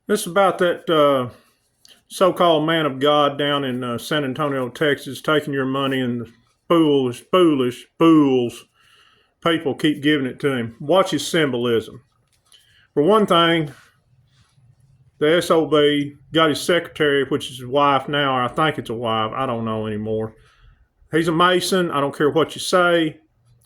This is about that so-called man of God down in San Antonio, Texas, taking your money, and the foolish fools people keep giving it to him. Watch his symbolism. For one thing, the SOB got his secretary, which is his wife now, or I think it's a wife. I don't know anymore. He's a Mason. I don't care what you say.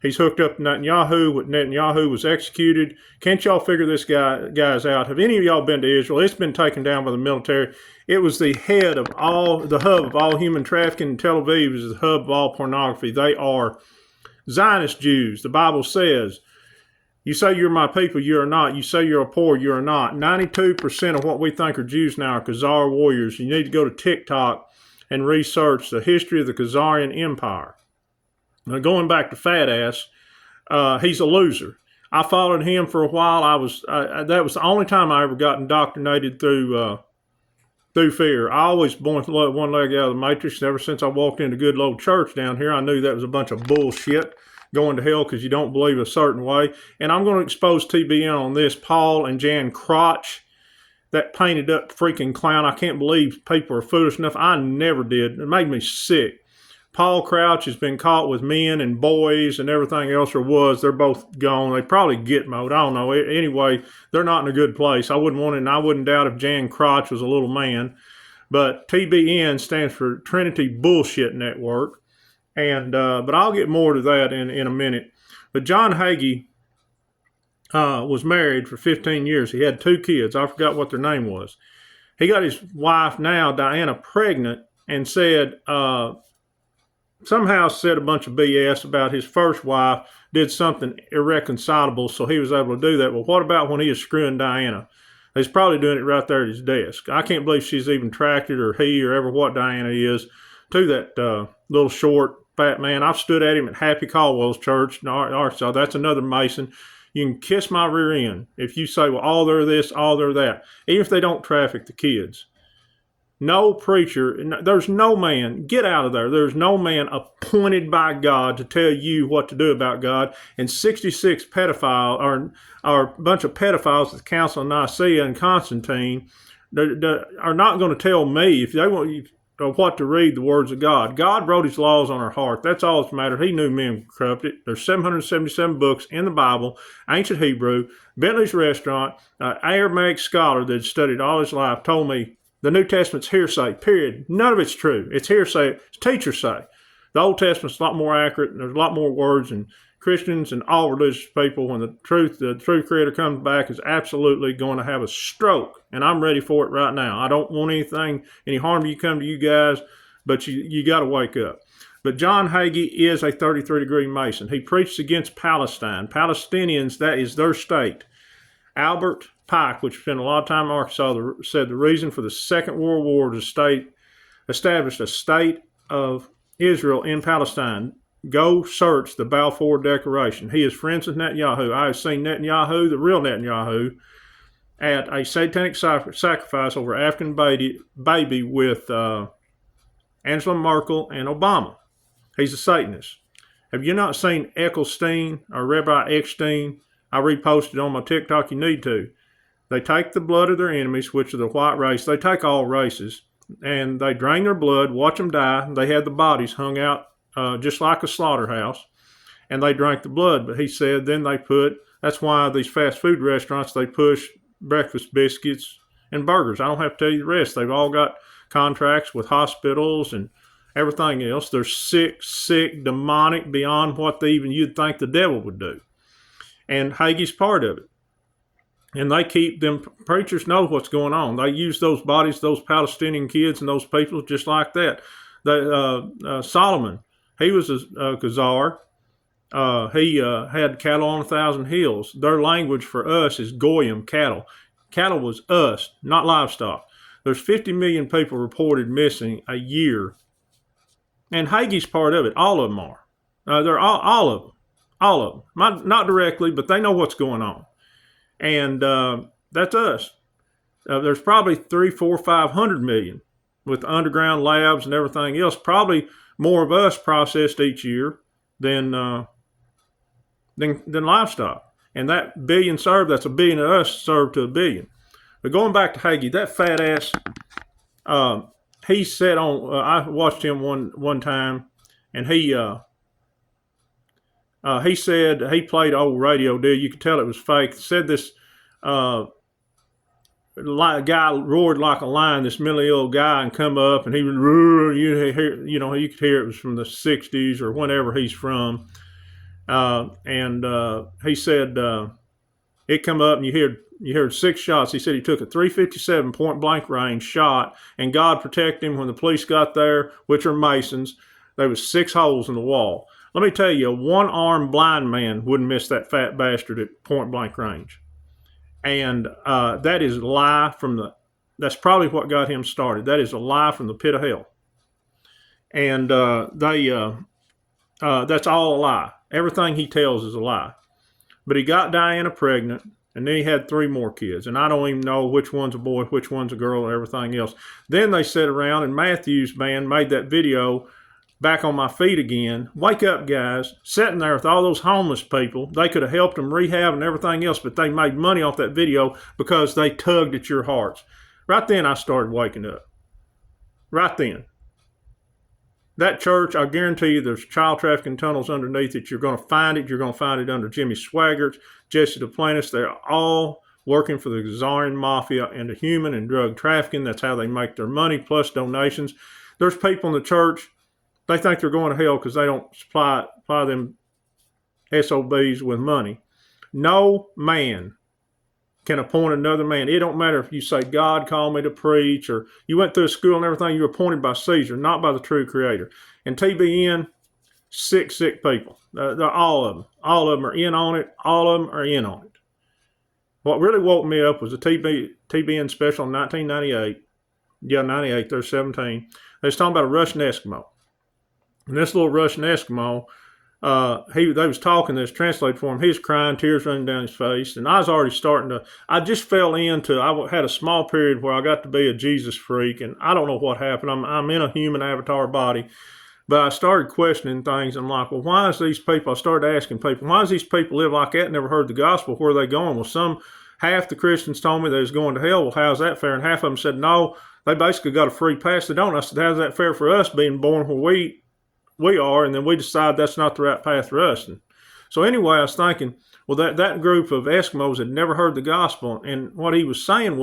He's hooked up to Netanyahu. What Netanyahu was executed. Can't y'all figure this guys out? Have any of y'all been to Israel? It's been taken down by the military. It was the head of the hub of all human trafficking. Tel Aviv is the hub of all pornography. They are Zionist Jews. The Bible says, you say you're my people, you are not. You say you're a poor, you are not. 92% of what we think are Jews now are Khazar warriors. You need to go to TikTok and research the history of the Khazarian Empire. Now, going back to Fat Ass, he's a loser. I followed him for a while. That was the only time I ever got indoctrinated through fear. I always pointed one leg out of the matrix. Ever since I walked into good old church down here, I knew that was a bunch of bullshit. Going to hell because you don't believe a certain way. And I'm going to expose TBN on this. Paul and Jan Crotch, that painted up freaking clown. I can't believe people are foolish enough. I never did. It made me sick. Paul Crouch has been caught with men and boys and everything else there was. They're both gone. They probably get mode. I don't know. Anyway, they're not in a good place. I wouldn't want it, and I wouldn't doubt if Jan Crotch was a little man. But TBN stands for Trinity Bullshit Network. And but I'll get more to that in a minute. But John Hagee was married for 15 years. He had 2 kids. I forgot what their name was. He got his wife now, Diana, pregnant, and somehow said a bunch of BS about his first wife did something irreconcilable, so he was able to do that. Well, what about when he was screwing Diana? He's probably doing it right there at his desk. I can't believe she's even tracked it, or he, or ever what Diana is, to that little short, fat man. I've stood at him at Happy Caldwell's church in Arkansas. That's another Mason. You can kiss my rear end if you say, well, all they're this, all they're that, even if they don't traffic the kids. No preacher, there's no man, get out of there. There's no man appointed by God to tell you what to do about God. And 66 pedophiles, or a bunch of pedophiles at the Council of Nicaea and Constantine, are not going to tell me if they want you what to read the words of God. God wrote his laws on our heart. That's all that's mattered. He knew men were corrupted. There's 777 books in the Bible, ancient Hebrew. Bentley's Restaurant, an Aramaic scholar that studied all his life, told me the New Testament's hearsay, period. None of it's true. It's hearsay. It's teachers say. The Old Testament's a lot more accurate, and there's a lot more words, and Christians and all religious people, when the truth creator comes back, is absolutely going to have a stroke. And I'm ready for it right now. I don't want any harm to come to you guys, but you got to wake up. But John Hagee is a 33-degree Mason. He preached against Palestine. Palestinians, that is their state. Albert Pike, which spent a lot of time in Arkansas, said the reason for the Second World War was established a state of Israel in Palestine. Go search the Balfour Declaration. He is friends with Netanyahu. I have seen Netanyahu, the real Netanyahu, at a satanic sacrifice over African baby with Angela Merkel and Obama. He's a Satanist. Have you not seen Eccleston or Rabbi Eckstein? I reposted on my TikTok. You need to. They take the blood of their enemies, which are the white race. They take all races, and they drain their blood, watch them die. They had the bodies hung out just like a slaughterhouse, and they drank the blood. But he said then that's why these fast food restaurants, they push breakfast biscuits and burgers. I don't have to tell you the rest. They've all got contracts with hospitals and everything else. They're sick, demonic, beyond what you'd think the devil would do. And Hagee's part of it. And they keep them, preachers know what's going on. They use those bodies, those Palestinian kids and those people just like that. Solomon, he was a Khazar. He had cattle on 1,000 hills. Their language for us is Goyim, cattle. Cattle was us, not livestock. There's 50 million people reported missing a year. And Hagee's part of it. All of them are. They're all of them. All of them. Not directly, but they know what's going on. And that's us. There's probably 300, 400, 500 million with underground labs and everything else. Probably more of us processed each year than livestock. And that billion served, that's a billion of us served to a billion. But going back to Hagee, that fat ass, he said on, I watched him one time, and he said he played old radio deal. You could tell it was fake. Said this guy roared like a lion, this mentally ill guy, and come up, and he would roar. You could hear it was from the '60s or whenever he's from. And he said it come up, and you heard 6 shots. He said he took a .357 point blank range shot, and God protected him when the police got there, which are Masons. There was 6 holes in the wall. Let me tell you, a one-armed blind man wouldn't miss that fat bastard at point blank range. And that is a lie that's probably what got him started. That is a lie from the pit of hell. And that's all a lie. Everything he tells is a lie. But he got Diana pregnant, and then he had 3 more kids. And I don't even know which one's a boy, which one's a girl, and everything else. Then they sat around, and Matthews, man, made that video back on my feet again. Wake up, guys. Sitting there with all those homeless people. They could have helped them rehab and everything else, but they made money off that video because they tugged at your hearts. Right then, I started waking up. Right then. That church, I guarantee you, there's child trafficking tunnels underneath it. You're going to find it. You're going to find it under Jimmy Swaggart, Jesse Duplantis. They're all working for the Czarian Mafia and the human and drug trafficking. That's how they make their money, plus donations. There's people in the church, they think they're going to hell because they don't supply them SOBs with money. No man can appoint another man. It don't matter if you say, God called me to preach, or you went through a school and everything, you're appointed by Caesar, not by the true creator. And TBN, sick people. They're all of them. All of them are in on it. All of them are in on it. What really woke me up was a TBN special in 1998. Yeah, 98, they're 17. They was talking about a Russian Eskimo. And this little Russian Eskimo, they was talking this, translated for him. He was crying, tears running down his face. And I was already I just fell into, I had a small period where I got to be a Jesus freak. And I don't know what happened. I'm in a human avatar body. But I started questioning things. I'm like, well, why is these people, I started asking people, why does these people live like that, never heard the gospel? Where are they going? Well, half the Christians told me they was going to hell. Well, how's that fair? And half of them said, no, they basically got a free pass. They don't. I said, how's that fair for us being born where we are, and then we decide that's not the right path for us? And so anyway, I was thinking, well, that group of Eskimos had never heard the gospel. And what he was saying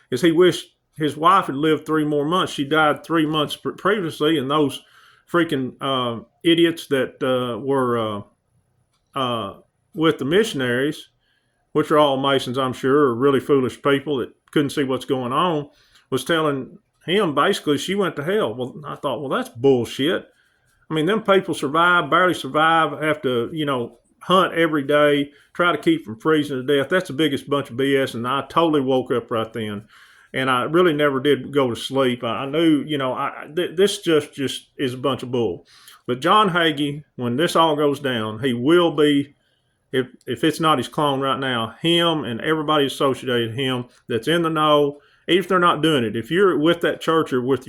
is he wished his wife had lived 3 more months. She died 3 months previously, and those freaking idiots that were with the missionaries, which are all Masons, I'm sure, are really foolish people that couldn't see what's going on, was telling him basically she went to hell. Well, I thought, well, that's bullshit. I mean, them people barely survive, have to, hunt every day, try to keep from freezing to death. That's the biggest bunch of BS, and I totally woke up right then. And I really never did go to sleep. I knew, this just is a bunch of bull. But John Hagee, when this all goes down, he will be, if it's not his clone right now, him and everybody associated with him that's in the know, even if they're not doing it, if you're with that church or with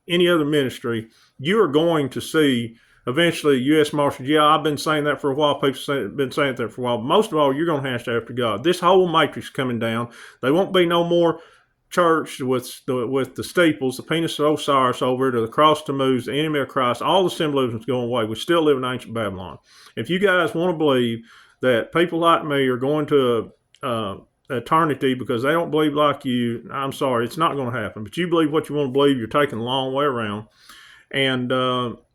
any other ministry, you are going to see eventually U.S. Marshals. Yeah, I've been saying that for a while. People have been saying that for a while. Most of all, you're going to hash after God. This whole matrix coming down. There won't be no more church with the steeples, the penis of Osiris over to the cross to Tammuz, the enemy of Christ. All the symbolisms going away. We still live in ancient Babylon. If you guys want to believe that people like me are going to eternity because they don't believe like you, I'm sorry, it's not going to happen. But you believe what you want to believe, you're taking a long way around. And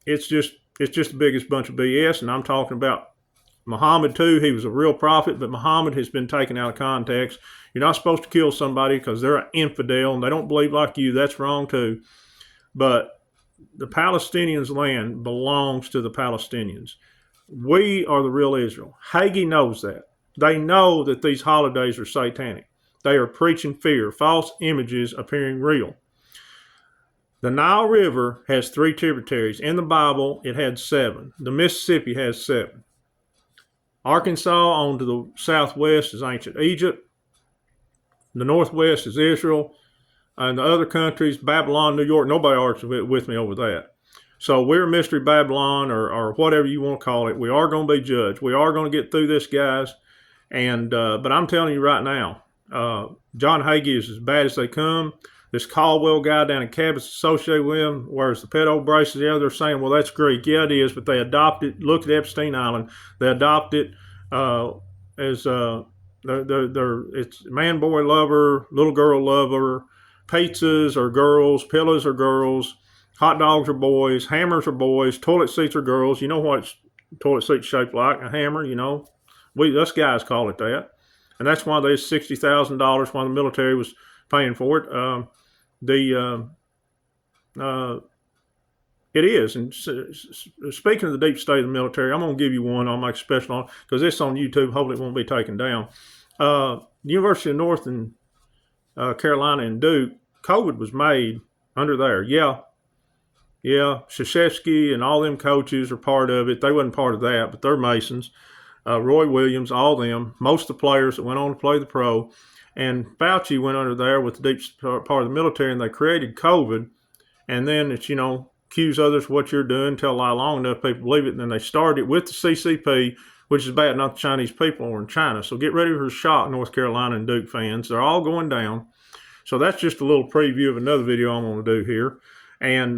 it's just the biggest bunch of BS. And I'm talking about Muhammad too. He was a real prophet, but Muhammad has been taken out of context. You're not supposed to kill somebody because they're an infidel and they don't believe like you. That's wrong too. But the Palestinians' land belongs to the Palestinians. We are the real Israel. Hagee knows that. They know that these holidays are satanic. They are preaching fear, false images appearing real. The Nile River has 3 tributaries. In the Bible, it had 7. The Mississippi has 7. Arkansas on to the southwest is ancient Egypt. The northwest is Israel. And the other countries, Babylon, New York, nobody argues with me over that. So we're Mystery Babylon or whatever you want to call it. We are going to be judged. We are going to get through this, guys. And but I'm telling you right now, John Hagee is as bad as they come. This Caldwell guy down in Cabot's associated with him, whereas the pedo braces, yeah, they're saying, well, that's Greek. Yeah, it is, but they adopted. Look at Epstein Island. They adopted as it's man, boy, lover, little girl, lover. Pizzas are girls, pillows are girls, hot dogs are boys, hammers are boys, toilet seats are girls. You know what toilet seats shaped like? A hammer, you know. Us guys call it that. And that's why there's $60,000 while the military was paying for it. It is. And speaking of the deep state of the military, I'm going to give you one. I'll make a special on because it's on YouTube. Hopefully, it won't be taken down. University of North and Carolina and Duke, COVID was made under there. Yeah. Krzyzewski and all them coaches are part of it. They wasn't part of that, but they're Masons. Roy Williams, all them, most of the players that went on to play the pro. And Fauci went under there with the deep part of the military, and they created COVID. And then it's, accuse others of what you're doing, tell a lie long enough, people believe it. And then they started with the CCP, which is bad, not the Chinese people or in China. So get ready for a shock, North Carolina and Duke fans. They're all going down. So that's just a little preview of another video I'm going to do here. And,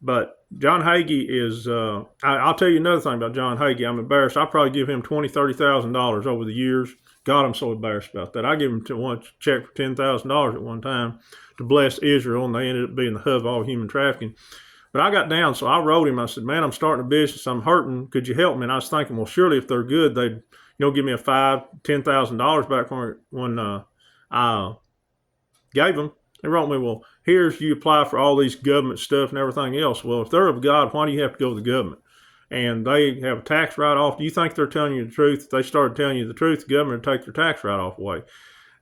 but John Hagee is, I'll tell you another thing about John Hagee. I'm embarrassed. I'll probably give him $20,000, $30,000 over the years. God, I'm so embarrassed about that. I gave him one check for $10,000 at one time to bless Israel, and they ended up being the hub of all human trafficking. But I got down, so I wrote him. I said, man, I'm starting a business. I'm hurting. Could you help me? And I was thinking, well, surely if they're good, they'd, give me a $10,000 back when I gave them. They wrote me, well, here's you apply for all these government stuff and everything else. Well, if they're of God, why do you have to go to the government? And they have a tax write-off. Do you think they're telling you the truth? If they started telling you the truth, the government would take their tax write-off away.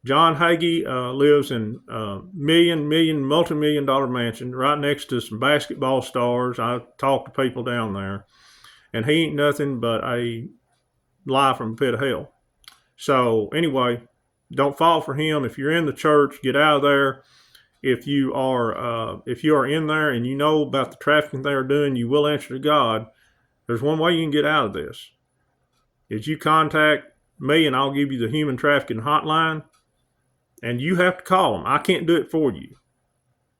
John Hagee lives in a multi-million-dollar mansion right next to some basketball stars. I talk to people down there. And he ain't nothing but a lie from a pit of hell. So anyway, don't fall for him. If you're in the church, get out of there. If you are in there and you know about the trafficking they are doing, you will answer to God. There's one way you can get out of this. Is you contact me and I'll give you the human trafficking hotline, and you have to call them. I can't do it for you.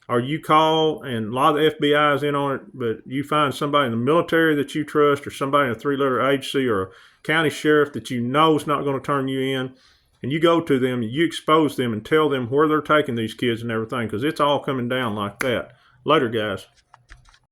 Or you call, and a lot of the FBI is in on it, but you find somebody in the military that you trust, or somebody in a 3-letter agency, or a county sheriff that you know is not going to turn you in, and you go to them and you expose them and tell them where they're taking these kids and everything, because it's all coming down like that. Later, guys.